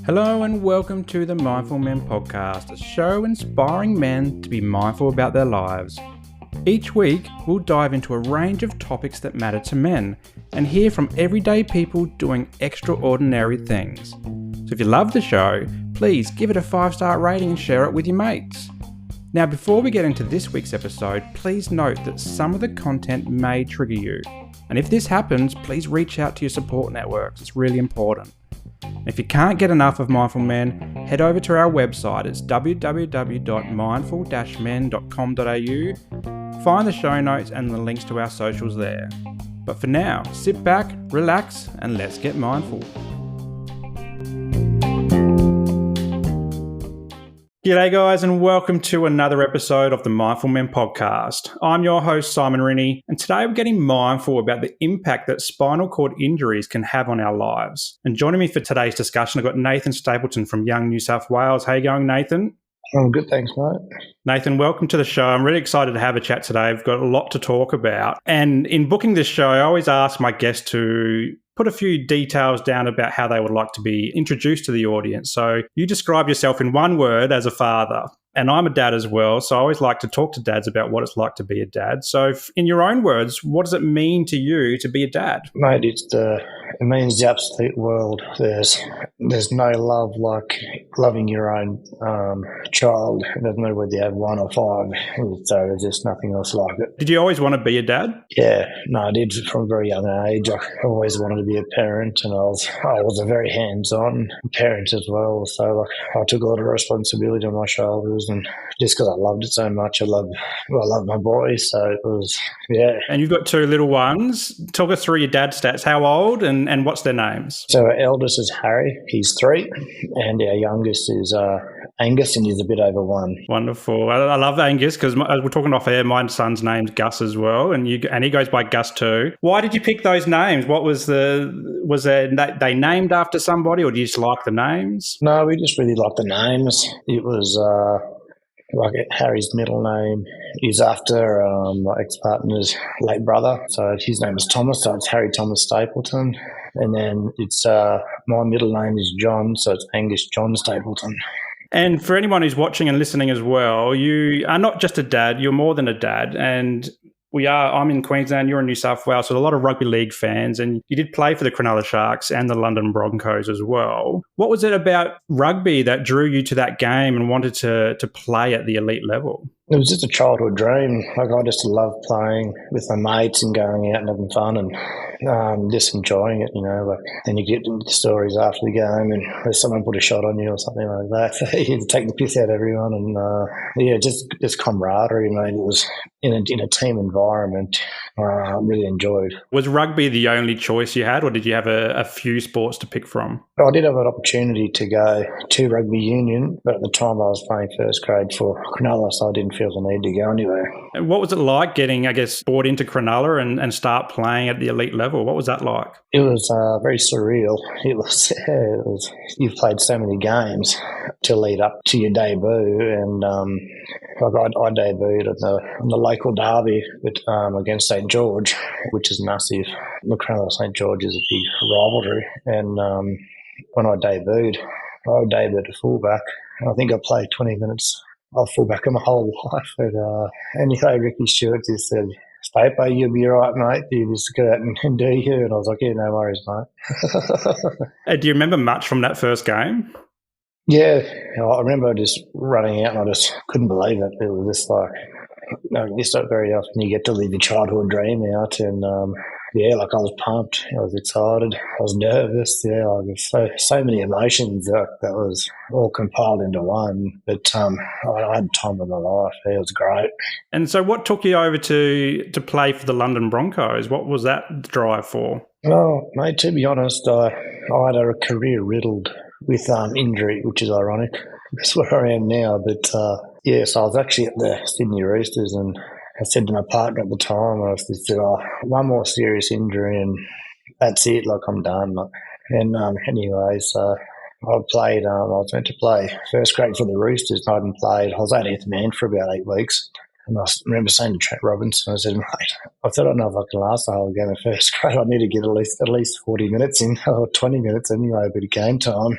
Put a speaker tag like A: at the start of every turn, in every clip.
A: Hello and welcome to the Mindful Men podcast, a show inspiring men to be mindful about their lives. Each week, we'll dive into a range of topics that matter to men and hear from everyday people doing extraordinary things. So if you love the show, please give it a 5-star rating and share it with your mates. Now, before we get into this week's episode, please note that some of the content may trigger you. And if this happens, please reach out to your support networks. It's really important. If you can't get enough of Mindful Men, head over to our website. It's www.mindful-men.com.au. Find the show notes and the links to our socials there. But for now, sit back, relax, and let's get mindful. G'day guys, and welcome to another episode of the Mindful Men podcast. I'm your host, Simon Rinnie, and today we're getting mindful about the impact that spinal cord injuries can have on our lives. And joining me for today's discussion, I've got Nathan Stapleton from Young New South Wales. How you going, Nathan?
B: I'm good, thanks, mate.
A: Nathan, welcome to the show. I'm really excited to have a chat today. We've got a lot to talk about. And in booking this show, I always ask my guests to put a few details down about how they would like to be introduced to the audience. So you describe yourself in one word as a father, and I'm a dad as well. So I always like to talk to dads about what it's like to be a dad. So in your own words, what does it mean to you to be a dad?
B: Mate, it means the absolute world. There's no love like loving your own child. It doesn't matter whether you have one or five. So there's just nothing else like it.
A: Did you always want to be a dad?
B: Yeah, no, I did from a very young age. I always wanted to be a parent, and I was a very hands-on parent as well. So I took a lot of responsibility on my shoulders, and just because I loved it so much, I love my boys. So it was, yeah.
A: And you've got two little ones. Talk us through your dad's stats. How old and what's their names?
B: So our eldest is Harry, he's 3, and our youngest is Angus, and he's a bit over 1.
A: Wonderful. I love Angus because as we're talking off air, my son's name's Gus as well, and he goes by Gus too. Why did you pick those names? What was they named after somebody, or do you just like the names?
B: No, we just really like the names. It was like Harry's middle name is after my ex-partner's late brother, so his name is Thomas, so it's Harry Thomas Stapleton. And then it's my middle name is John, so it's Angus John Stapleton.
A: And for anyone who's watching and listening as well, you are not just a dad, you're more than a dad. And I'm in Queensland, you're in New South Wales, so a lot of rugby league fans, and you did play for the Cronulla Sharks and the London Broncos as well. What was it about rugby that drew you to that game and wanted to play at the elite level?
B: It was just a childhood dream. Like, I just love playing with my mates and going out and having fun and just enjoying it, Like, then you get into the stories after the game and there's someone put a shot on you or something like that. So you take the piss out of everyone and, just camaraderie, mate. It was in a team environment. I really enjoyed.
A: Was rugby the only choice you had, or did you have a few sports to pick from?
B: I did have an opportunity to go to rugby union, but at the time I was playing first grade for Cronulla, so I didn't feel the need to go anywhere.
A: And what was it like getting, brought into Cronulla and start playing at the elite level? What was that like?
B: It was very surreal. It was you've played so many games to lead up to your debut, and I debuted on the local derby against St George, which is massive. The Cronulla St George is a big rivalry, and when I debuted at fullback. I think I played 20 minutes of fullback in my whole life. And Ricky Stewart just said, "Stapo, you'll be all right, mate. You just go out and do you." And I was like, "Yeah, no worries, mate."
A: Do you remember much from that first game?
B: Yeah, I remember just running out and I just couldn't believe it. It was just like, it's not very often you get to live your childhood dream out, and I was pumped, I was excited, I was nervous, so many emotions that was all compiled into one. But I had time of my life. It was great. And
A: so, what took you over to play for the London Broncos? What was that drive for?
B: Well, mate, to be honest, I had a career riddled with injury, which is ironic. That's where I am now. But so I was actually at the Sydney Roosters, and I said to my partner at the time, I said, one more serious injury and that's it, I'm done. And anyways, I played, I was meant to play first grade for the Roosters, and I hadn't played. I was only 8th man for about 8 weeks. And I remember saying to Trent Robinson, I said, mate, I don't know if I can last the whole game of first grade. I need to get at least 40 minutes in, or 20 minutes anyway, a bit of game time.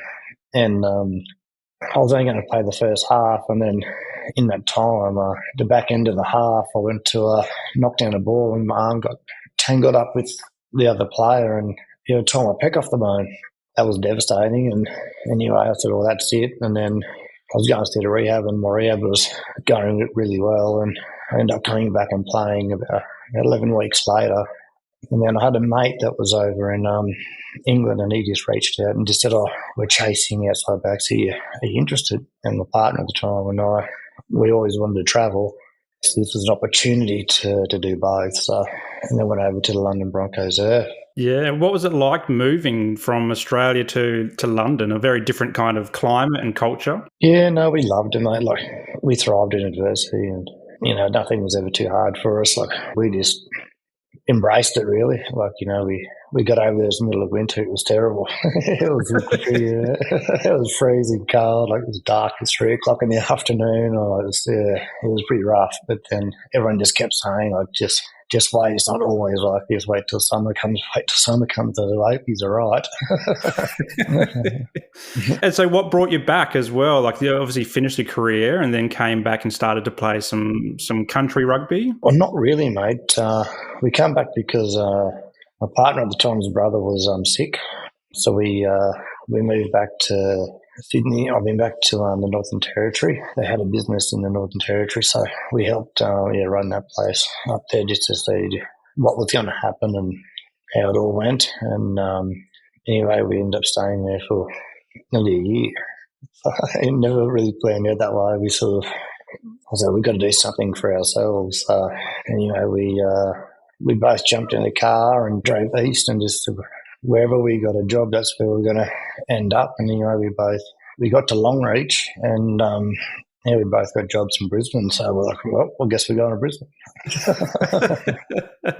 B: And I was only going to play the first half, and then in that time, the back end of the half, I went to knock down a ball, and my arm got tangled up with the other player, and tore my pec off the bone. That was devastating. And anyway, I said, well, that's it. And then I was going to rehab, and my rehab was going really well, and I ended up coming back and playing about 11 weeks later. And then I had a mate that was over in England, and he just reached out and just said, oh, we're chasing outside backs here. Are you interested? And my partner at the time and we always wanted to travel. So this was an opportunity to do both. So, and then went over to the London Broncos there.
A: Yeah. What was it like moving from Australia to London, a very different kind of climate and culture?
B: Yeah, no, we loved it, mate. Like, we thrived in adversity, and, nothing was ever too hard for us. Like, we just embraced it, really. Like, we got over there in the middle of winter. It was terrible. It was freezing cold. Like, it was dark at 3 o'clock in the afternoon. It was pretty rough. But then everyone just kept saying, like, just wait. It's not always like this. Wait till summer comes. Wait till summer comes. I hope he's all right.
A: And so what brought you back as well? Like, you obviously finished your career and then came back and started to play some country rugby?
B: Well, not really, mate. We came back because my partner at the time's brother was sick. So we moved back to Sydney. I've been back to the Northern Territory. They had a business in the Northern Territory, so we helped run that place up there just to see what was going to happen and how it all went. And anyway, we ended up staying there for nearly a year. I never really planned it that way. I was like, we've got to do something for ourselves. Anyway, we both jumped in the car and drove east, and just wherever we got a job, that's where we're going to end up. And anyway, we got to Longreach, and we both got jobs in Brisbane. So we're like, well, I guess we're going to Brisbane.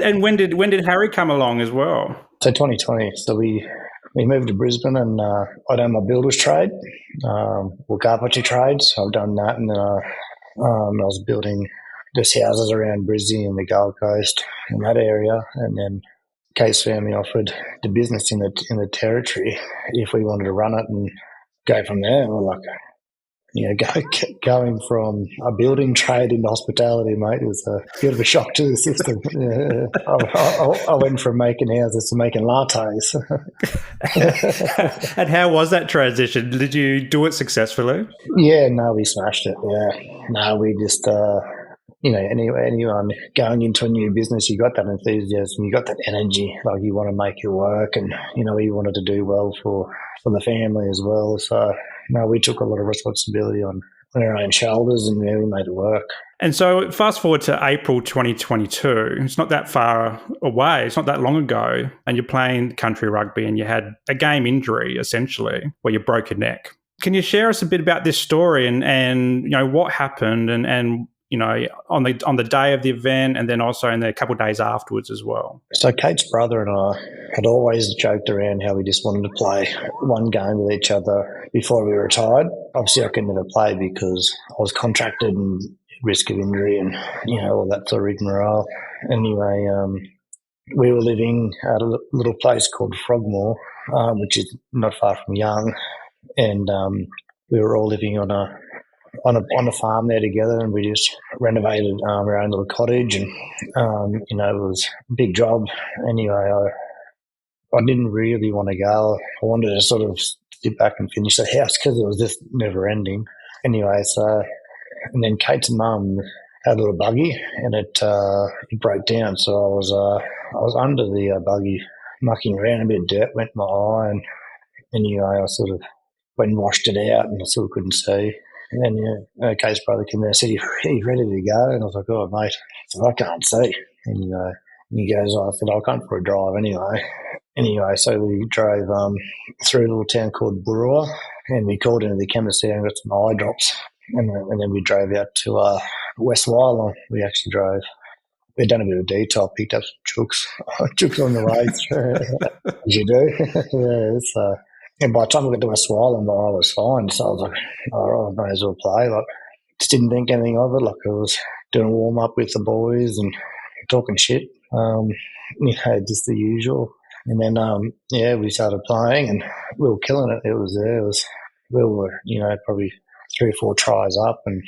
A: And when did Harry come along as well?
B: So 2020. So we moved to Brisbane, and I done my builder's trade, carpentry trade. So I've done that, and then I was building just houses around Brisbane and the Gold Coast in that area, and then Kate's family offered the business in the territory if we wanted to run it and go from there. We're like, going from a building trade into hospitality, mate, was a bit of a shock to the system. I went from making houses to making lattes.
A: And how was that transition? Did you do it successfully?
B: Yeah, no, we smashed it. Yeah, no, we just. Anyone going into a new business, you got that enthusiasm, you got that energy, like you want to make it work, and you wanted to do well for the family as well. So we took a lot of responsibility on our own shoulders, and we made it work. And
A: so fast forward to April 2022, it's not that far away, it's not that long ago, and you're playing country rugby and you had a game injury essentially where you broke your neck. Can you share us a bit about this story and what happened and on the day of the event, and then also in the couple of days afterwards as well? So
B: Kate's brother and I had always joked around how we just wanted to play one game with each other before we retired. Obviously, I could never play because I was contracted and risk of injury and, all that sort of rigmarole. Anyway, we were living at a little place called Frogmore, which is not far from Young, and we were all living on a farm there together, and we just renovated our own little cottage, and it was a big job. Anyway, I didn't really want to go. I wanted to sort of sit back and finish the house because it was just never ending. Anyway, and then Kate's mum had a little buggy, and it broke down. So I was under the buggy, mucking around, a bit of dirt went in my eye, and anyway, I sort of went and washed it out, and I still couldn't see. And then Kate's brother came in and said, "Are you ready to go?" And I was like, "Oh, mate," I can't see. And he goes, "I said, I'll come for a drive anyway." Anyway, so we drove through a little town called Burra, and we called into the chemist there and got some eye drops. And then we drove out to West Wyalong. We actually drove. We'd done a bit of detour, picked up some chooks on the way, as you do. And by the time we got to West Wyalong, I was fine. So I was like, all right, I might as well play. Like, just didn't think anything of it. Like, it was doing a warm-up with the boys and talking shit. Just the usual. And then, we started playing and we were killing it. We were, probably 3 or 4 tries up, and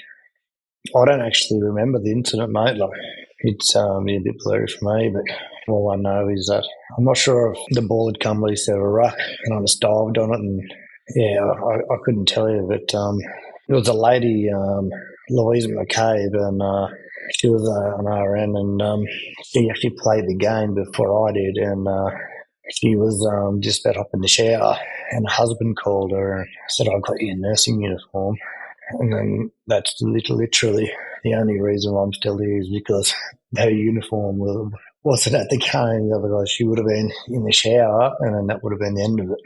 B: I don't actually remember the incident, mate. Like, it's a bit blurry for me, but all I know is that I'm not sure if the ball had come loose out of a ruck and I just dived on it, and I couldn't tell you, but it was a lady, Louise McCabe, and she was an RN, and she actually played the game before I did, and she was just about up in the shower, and her husband called her and said, "I got you a nursing uniform." And then that's literally the only reason why I'm still here is because her uniform wasn't at the game. Otherwise, she would have been in the shower, and then that would have been the end of it.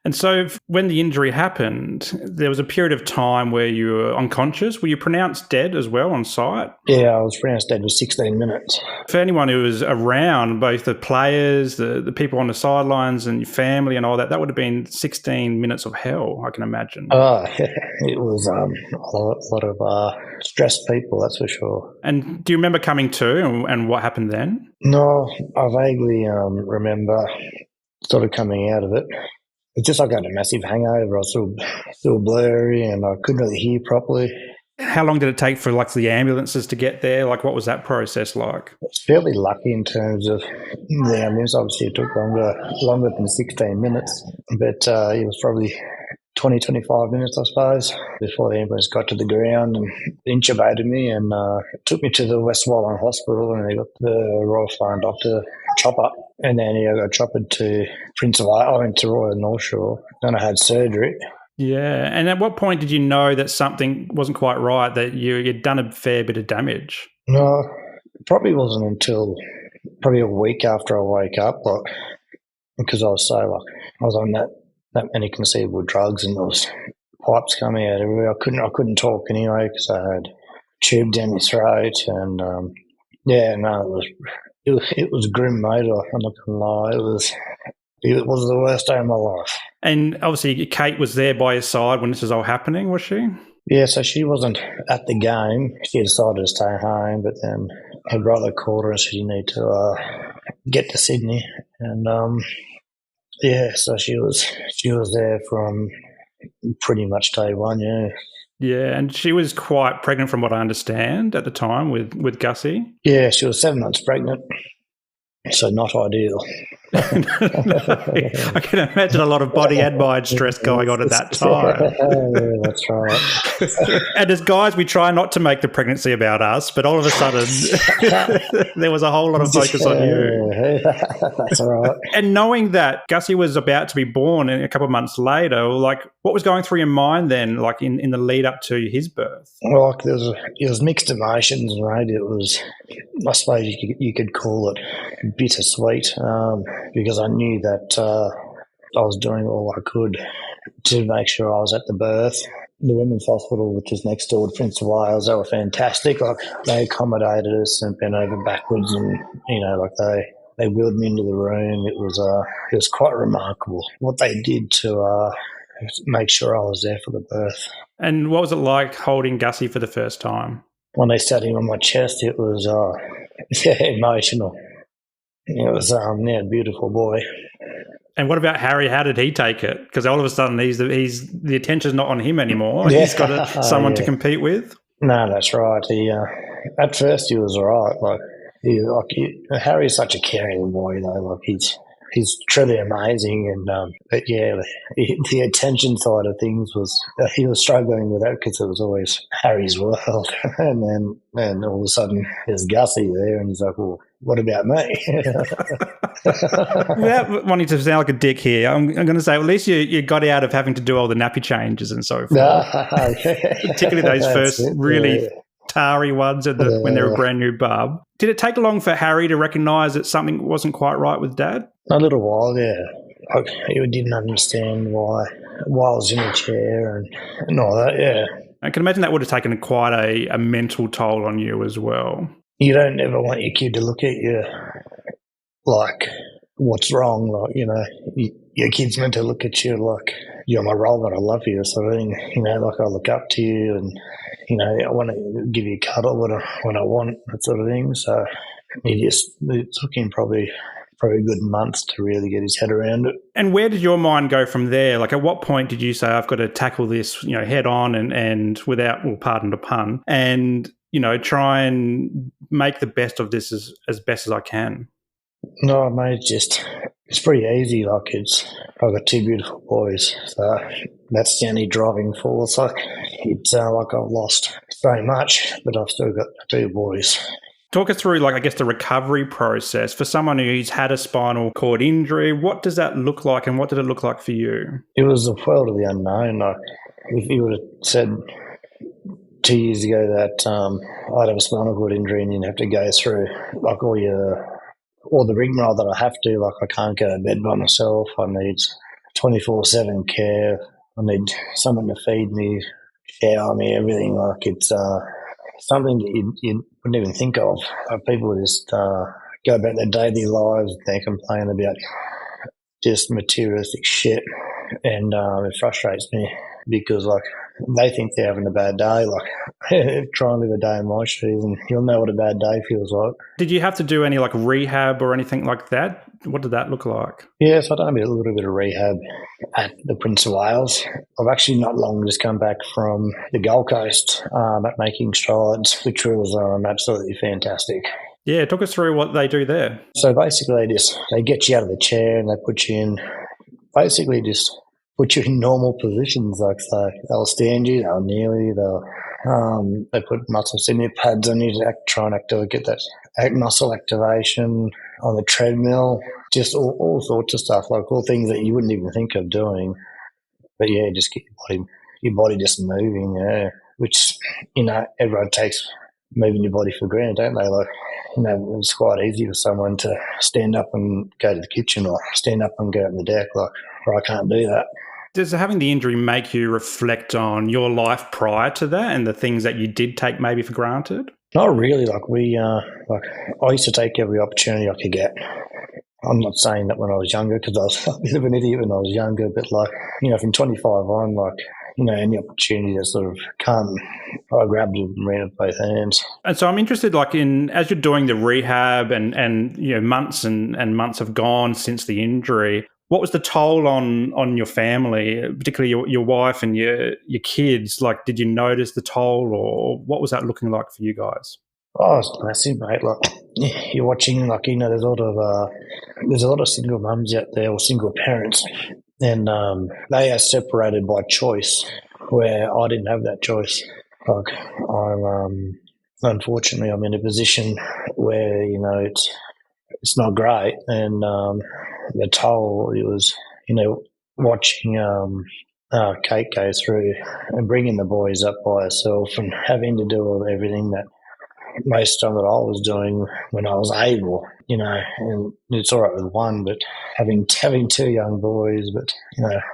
A: And so when the injury happened, there was a period of time where you were unconscious. Were you pronounced dead as well on site?
B: Yeah, I was pronounced dead for 16 minutes.
A: For anyone who was around, both the players, the people on the sidelines and your family and all that, that would have been 16 minutes of hell, I can imagine.
B: Oh, it was a lot of stressed people, that's for sure.
A: And do you remember coming to and what happened then?
B: No, I vaguely remember sort of coming out of it. It's just like I had a massive hangover. I was still blurry and I couldn't really hear properly.
A: How long did it take for the ambulances to get there? What was that process like?
B: I was fairly lucky in terms of the ambulance. Obviously, it took longer than 16 minutes, but it was probably 20, 25 minutes, I suppose, before the ambulance got to the ground and intubated me and took me to the West Wallen Hospital, and they got the Royal Flying Doctor chopper, and then I got choppered to Prince of Wales. I went to Royal North Shore, then I had surgery.
A: Yeah, and at what point did you know that something wasn't quite right, that you'd done a fair bit of damage?
B: No, it probably wasn't until probably a week after I woke up, because I was so I was on that many conceivable drugs, and there was pipes coming out everywhere. I couldn't talk anyway because I had tube down my throat, and it was grim, mate. I'm not gonna lie, it was the worst day of my life. And
A: obviously, Kate was there by your side when this was all happening, was she?
B: Yeah, so she wasn't at the game. She decided to stay home, but then her brother called her and said, "You need to get to Sydney," and so she was there from pretty much day one, yeah.
A: Yeah, and she was quite pregnant from what I understand at the time with Gussie.
B: Yeah, she was 7 months pregnant, so not ideal.
A: I can imagine a lot of body and mind stress going on at that time.
B: Yeah, that's right.
A: And as guys, we try not to make the pregnancy about us, but all of a sudden there was a whole lot of focus on you.
B: That's right.
A: And knowing that Gussie was about to be born a couple of months later, what was going through your mind then, in the lead up to his birth?
B: Well, it was mixed emotions, mate. It was, I suppose you could call it bittersweet, because I knew that I was doing all I could to make sure I was at the birth. The Women's Hospital, which is next door to Prince of Wales, they were fantastic. They accommodated us and bent over backwards, and they wheeled me into the room. It was quite remarkable what they did to make sure I was there for the birth.
A: And what was it like holding Gussie for the first time?
B: When they sat him on my chest, it was emotional. It was a beautiful boy.
A: And what about Harry? How did he take it? Because all of a sudden he's the attention's not on him anymore. Yeah. He's got someone to compete with.
B: No, that's right. He at first he was all right. Harry's such a caring boy, though. He's truly amazing, and but yeah, the attention side of things he was struggling with that because it was always Harry's world, and then all of a sudden there's Gussie there, and he's like, "Well, what about me?"
A: Without wanting to sound like a dick here, I'm going to say at least you got out of having to do all the nappy changes and so forth, particularly those first really tarry ones when they were a brand new bub. Did it take long for Harry to recognise that something wasn't quite right with Dad?
B: A little while, yeah. He didn't understand why I was in a chair and all that, yeah.
A: I can imagine that would have taken quite a mental toll on you as well.
B: You don't ever want your kid to look at you like what's wrong, your kid's meant to look at you like you're my role model, I love you, sort of thing. Like I look up to you, and I want to give you a cuddle when I want, that sort of thing. So it took him probably a good month to really get his head around it.
A: And where did your mind go from there? Like, at what point did you say, I've got to tackle this, head on and without, well, pardon the pun, and, try and make the best of this as best as I can?
B: No, mate, it's pretty easy. Like, I've got two beautiful boys, so that's the only driving force. Like, it's like I've lost so much, but I've still got two boys.
A: Talk us through, I guess, the recovery process for someone who's had a spinal cord injury. What does that look like, and what did it look like for you?
B: It was a world of the unknown. Like, if you would have said 2 years ago that I'd have a spinal cord injury and you'd have to go through like all the rigmarole that I have to, like I can't go to bed by myself. I need 24/7 care. I need someone to feed me, shower me, everything. Like, it's something that you wouldn't even think of. People just go about their daily lives. They complain about just materialistic shit, and it frustrates me because, like, they think they're having a bad day. Like, try and live a day in my shoes and you'll know what a bad day feels like.
A: Did you have to do any rehab or anything like that? What did that look like?
B: Yes, I've done a little bit of rehab at the Prince of Wales. I've actually not long just come back from the Gold Coast at Making Strides, which was absolutely fantastic.
A: Yeah, talk us through what they do there.
B: So basically they get you out of the chair and they put you in, basically just put you in normal positions. Like, so they'll stand you, they'll kneel you, they put muscle sinew pads on you to try and get that muscle activation on the treadmill, just all sorts of stuff, like all things that you wouldn't even think of doing. But yeah, just get your body just moving, yeah. Which, everyone takes moving your body for granted, don't they? Like, it's quite easy for someone to stand up and go to the kitchen or stand up and go out on the deck, like, or I can't do that.
A: Does having the injury make you reflect on your life prior to that and the things that you did take maybe for granted?
B: Not really. Like, I used to take every opportunity I could get. I'm not saying that when I was younger, because I was a bit of an idiot when I was younger, but from 25 on, any opportunity that sort of come, I grabbed it and ran it with both hands. And
A: so I'm interested, as you're doing the rehab and months and months have gone since the injury, what was the toll on your family, particularly your wife and your kids? Like, did you notice the toll, or what was that looking like for you guys?
B: Oh, it's massive, mate. Like, you're watching, there's a lot of single mums out there, or single parents, and they are separated by choice, where I didn't have that choice. Like, unfortunately, I'm in a position where, it's not great, and the toll, it was, watching Kate go through and bringing the boys up by herself and having to do everything that most of it I was doing when I was able, and it's all right with one, but having two young boys, but,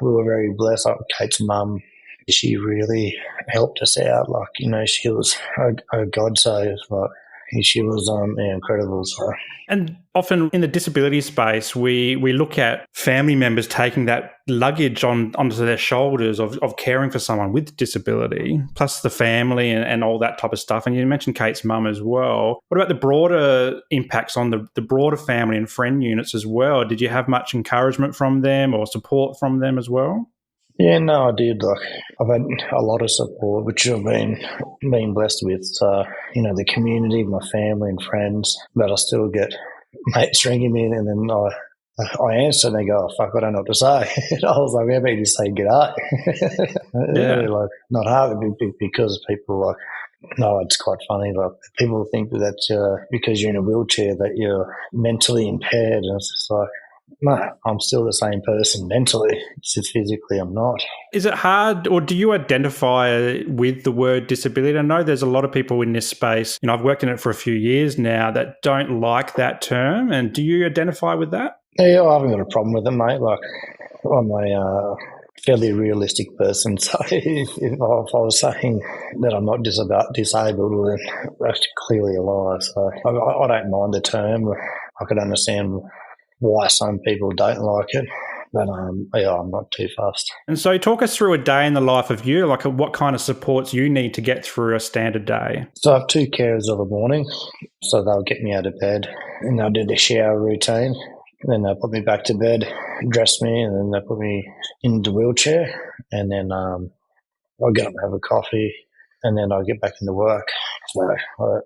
B: we were very blessed. Like, Kate's mum, she really helped us out. Like, she was a godsend. Like, she was incredible. So.
A: And often in the disability space, we look at family members taking that luggage onto their shoulders of caring for someone with disability, plus the family and all that type of stuff. And you mentioned Kate's mum as well. What about the broader impacts on the broader family and friend units as well? Did you have much encouragement from them or support from them as well?
B: Yeah, no, I did. Like, I've had a lot of support, which I've been blessed with. The community, my family and friends, but I still get mates ringing me, and then I answer and they go, oh, fuck, I don't know what to say. And I was like, how about you just say g'day?
A: Yeah.
B: Like, not hard, because people no, it's quite funny. Like, people think that because you're in a wheelchair that you're mentally impaired, and it's just like, no, I'm still the same person mentally. It's just physically I'm not.
A: Is it hard, or do you identify with the word disability? I know there's a lot of people in this space, I've worked in it for a few years now, that don't like that term. And do you identify with that?
B: Yeah, I haven't got a problem with it, mate. Like, I'm a fairly realistic person. So if I was saying that I'm not disabled, well, then that's clearly a lie. So I don't mind the term. I could understand why some people don't like it. But yeah, I'm not too fast.
A: And so talk us through a day in the life of you, like what kind of supports you need to get through a standard day.
B: So I have 2 carers of the morning, so they'll get me out of bed and they'll do the shower routine. Then they'll put me back to bed, dress me, and then they'll put me in the wheelchair. And then I'll get up and have a coffee, and then I'll get back into work. So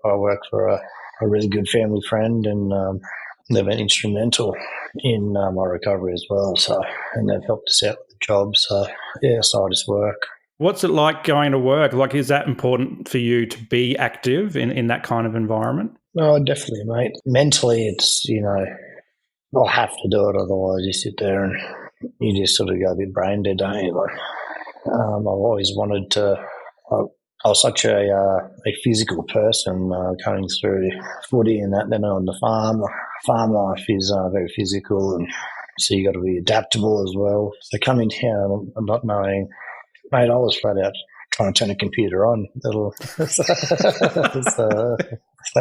B: I work for a really good family friend, and they've been instrumental in my recovery as well. So, and they've helped us out with the job. So yeah, so I just work.
A: What's it like going to work? Like, is that important for you to be active in that kind of environment?
B: No, definitely, mate. Mentally, it's, I'll have to do it, otherwise you sit there and you just sort of go a bit brain dead, don't you? Like, I've always wanted to. I was such a physical person going through footy and that. Then on the farm, farm life is very physical, and so you got to be adaptable as well. So coming down and not knowing, mate, I was flat out trying to turn a computer on. So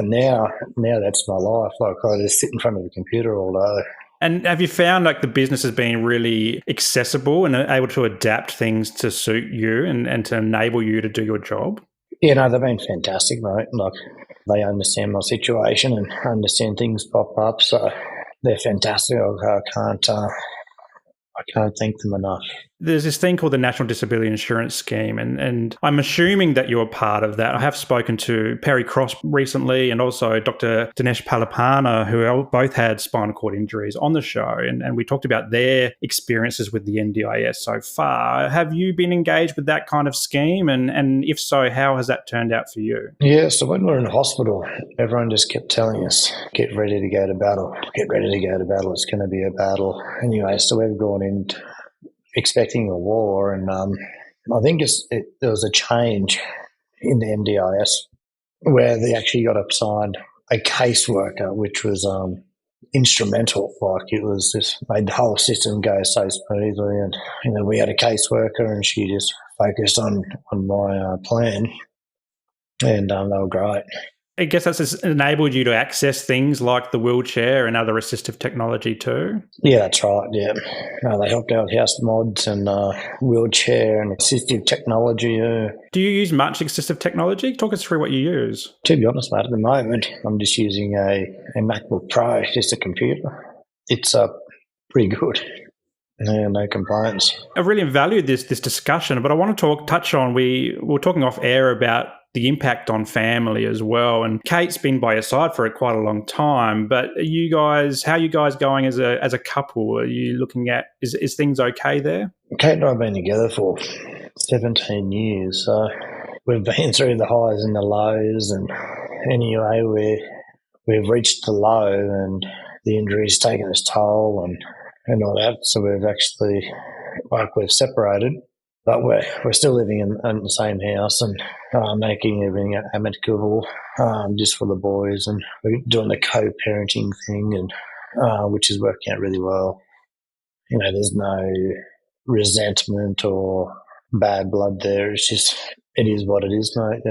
B: now that's my life. Like, I just sit in front of a computer all day.
A: And have you found like the business has been really accessible and able to adapt things to suit you and to enable you to do your job?
B: Yeah, no, they've been fantastic, mate. Like, they understand my situation and understand things pop up, so they're fantastic. I can't thank them enough.
A: There's this thing called the National Disability Insurance Scheme, and I'm assuming that you're part of that. I have spoken to Perry Cross recently and also Dr. Dinesh Palapana, who both had spinal cord injuries, on the show, and we talked about their experiences with the NDIS so far. Have you been engaged with that kind of scheme? And if so, how has that turned out for you?
B: Yeah, so when we were in hospital, everyone just kept telling us, get ready to go to battle, get ready to go to battle, it's going to be a battle. Anyway, so we've gone in expecting a war, and I think there was a change in the NDIS where they actually got assigned a caseworker, which was instrumental. Like, it was just made the whole system go so smoothly, and we had a caseworker, and she just focused on my plan, and they were great.
A: I guess that's enabled you to access things like the wheelchair and other assistive technology too.
B: Yeah, that's right, yeah. They helped out with house mods and wheelchair and assistive technology.
A: Do you use much assistive technology? Talk us through what you use.
B: To be honest, mate, at the moment, I'm just using a MacBook Pro, just a computer. It's pretty good. Yeah, no complaints.
A: I really valued this discussion, but I want to touch on, we were talking off air about the impact on family as well. And Kate's been by your side for quite a long time, but how are you guys going as a couple? Are you looking at, is things okay there?
B: Kate and I have been together for 17 years, so we've been through the highs and the lows, and anyway, we've reached the low, and the injury's taken its toll and all that, so we've separated, but we're still living in the same house and making everything amicable just for the boys, and we're doing the co-parenting thing, and which is working out really well. There's no resentment or bad blood there. It's just, it is what it is, mate.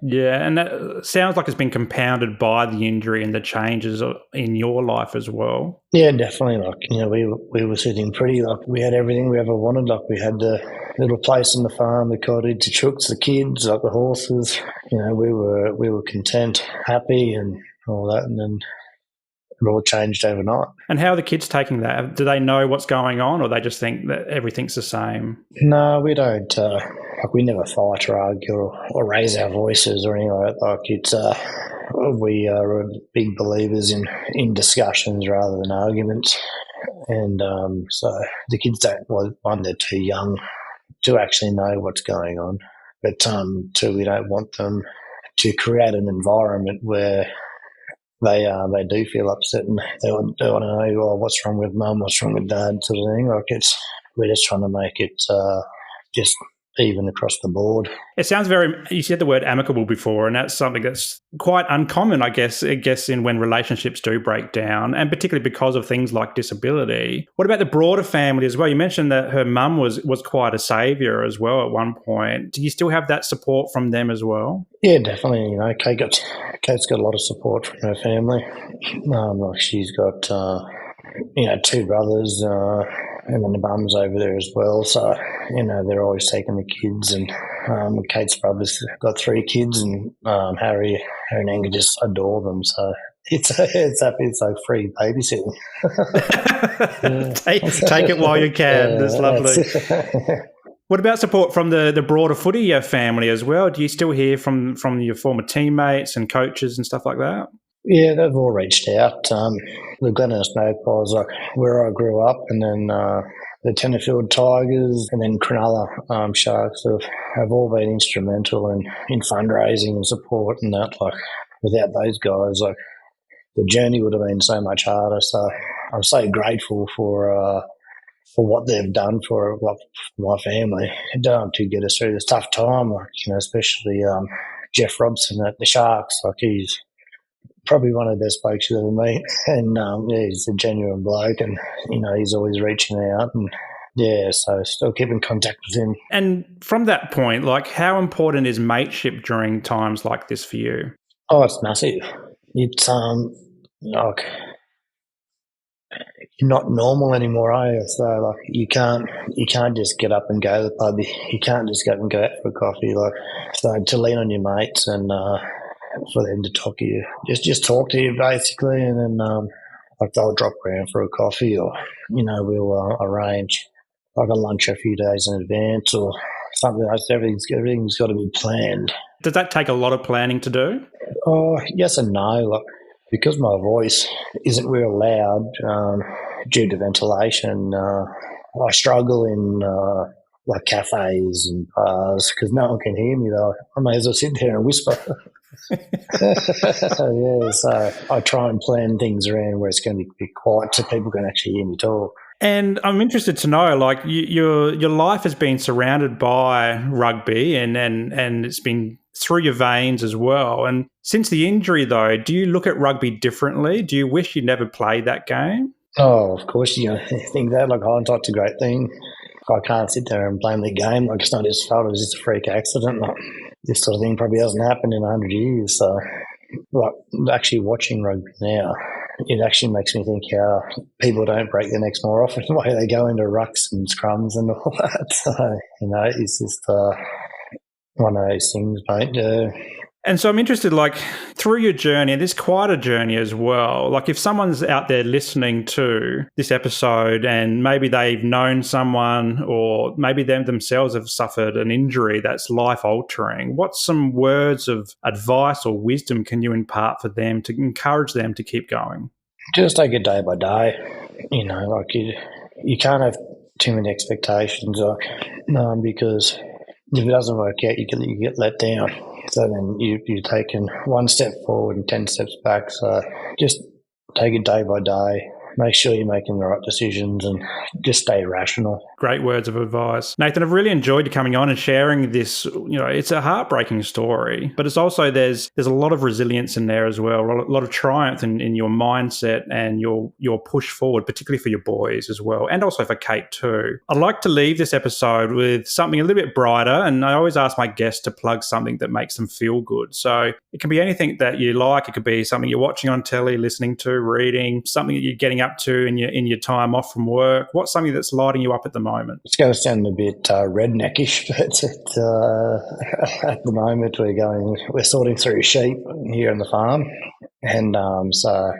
A: Yeah, and that sounds like it's been compounded by the injury and the changes in your life as well.
B: Yeah, definitely. Like, we were sitting pretty, like, we had everything we ever wanted. Like, we had the little place on the farm, the cottage, the chooks, the kids, like the horses. We were content, happy, and all that. And then it all changed overnight.
A: And how are the kids taking that? Do they know what's going on, or they just think that everything's the same?
B: No, we don't. We never fight or argue or raise our voices or anything like that. Like, it's we are big believers in discussions rather than arguments. And so the kids don't. Well, one, they're too young to actually know what's going on. But two, we don't want them to create an environment where they do feel upset and they want to know, oh, what's wrong with mum, what's wrong with dad, sort of thing. Like, we're just trying to make it just even across the board.
A: It sounds you said the word amicable before, and that's something that's quite uncommon, I guess, in when relationships do break down, and particularly because of things like disability. What about the broader family as well? You mentioned that her mum was quite a saviour as well at one point. Do you still have that support from them as well?
B: Yeah, definitely. Kate's got a lot of support from her family. Like, she's got, 2 brothers, and then the mum's over there as well. So, they're always taking the kids. And Kate's brother's got 3 kids, and Harry and Angus just adore them. So it's like free babysitting.
A: Take it while you can. That's lovely. What about support from the broader footy family as well? Do you still hear from your former teammates and coaches and stuff like that?
B: Yeah, they've all reached out. The Glenelg Magpies, like where I grew up, and then the Tenterfield Tigers, and then Cronulla Sharks have all been instrumental in fundraising and support and that. Like without those guys, like the journey would have been so much harder. So I'm so grateful for what they've done for my family to get us through this tough time. Like, especially Jeff Robson at the Sharks. Like he's probably one of the best blokes you'll ever meet, and he's a genuine bloke, and he's always reaching out, and so still keep in contact with him.
A: And from that point, like, how important is mateship during times like this for you?
B: Oh, it's massive. It's like you're not normal anymore, are you? So like you can't just get up and go to the pub. You can't just go up and go out for a coffee. Like so to lean on your mates and for them to talk to you, just talk to you basically, and then like they'll drop around for a coffee, or we'll arrange like a lunch a few days in advance or something like that. Everything's got to be planned.
A: Does that take a lot of planning to do?
B: Oh, yes and no. Like because my voice isn't real loud due to ventilation, I struggle in like cafes and bars because no one can hear me though. I may as well sit there and whisper. So I try and plan things around where it's going to be quiet so people can actually hear me talk.
A: And I'm interested to know, like, your life has been surrounded by rugby and it's been through your veins as well. And since the injury, though, do you look at rugby differently? Do you wish you never played that game?
B: Oh, of course. I think that, like, hindsight's a great thing. I can't sit there and blame the game. Like, it's not his fault. It was just a freak accident. Like, this sort of thing probably hasn't happened in 100 years. So, like, actually watching rugby now, it actually makes me think how people don't break their necks more often, the way they go into rucks and scrums and all that. So, it's just one of those things, mate.
A: And so I'm interested, like, through your journey, and this is quite a journey as well, like if someone's out there listening to this episode and maybe they've known someone or maybe them themselves have suffered an injury that's life-altering, what's some words of advice or wisdom can you impart for them to encourage them to keep going?
B: Just take it day by day. Like you can't have too many expectations, because if it doesn't work out, you get let down. So then you're taking one step forward and 10 steps back. So just take it day by day. Make sure you're making the right decisions and just stay rational.
A: Great words of advice. Nathan, I've really enjoyed you coming on and sharing this. It's a heartbreaking story, but it's also there's a lot of resilience in there as well, a lot of triumph in your mindset and your push forward, particularly for your boys as well, and also for Kate too. I'd like to leave this episode with something a little bit brighter, and I always ask my guests to plug something that makes them feel good. So it can be anything that you like. It could be something you're watching on telly, listening to, reading, something that you're getting up to in your time off from work. What's something that's lighting you up at the moment?
B: It's going to sound a bit redneckish, but at the moment we're sorting through sheep here on the farm, and so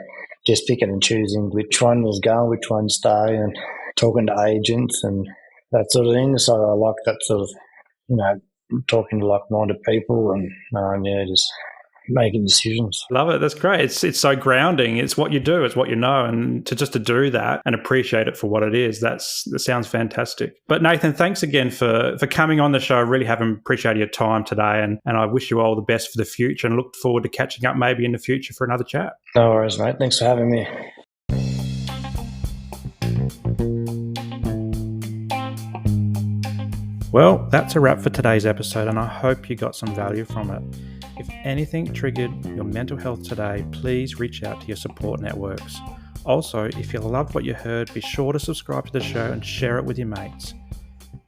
B: just picking and choosing which one was going, which one stay, and talking to agents and that sort of thing. So I like that sort of, talking to like-minded people and just making decisions.
A: Love it. That's great. It's so grounding. It's what you do. It's what you know. And to do that and appreciate it for what it is, that sounds fantastic. But Nathan, thanks again for coming on the show. I really have appreciated your time today. And I wish you all the best for the future and look forward to catching up maybe in the future for another chat.
B: No worries, mate. Thanks for having me.
A: Well, that's a wrap for today's episode, and I hope you got some value from it. If anything triggered your mental health today, please reach out to your support networks. Also, if you loved what you heard, be sure to subscribe to the show and share it with your mates.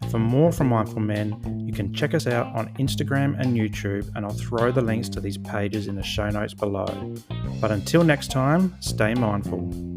A: For more from Mindful Men, you can check us out on Instagram and YouTube, and I'll throw the links to these pages in the show notes below. But until next time, stay mindful.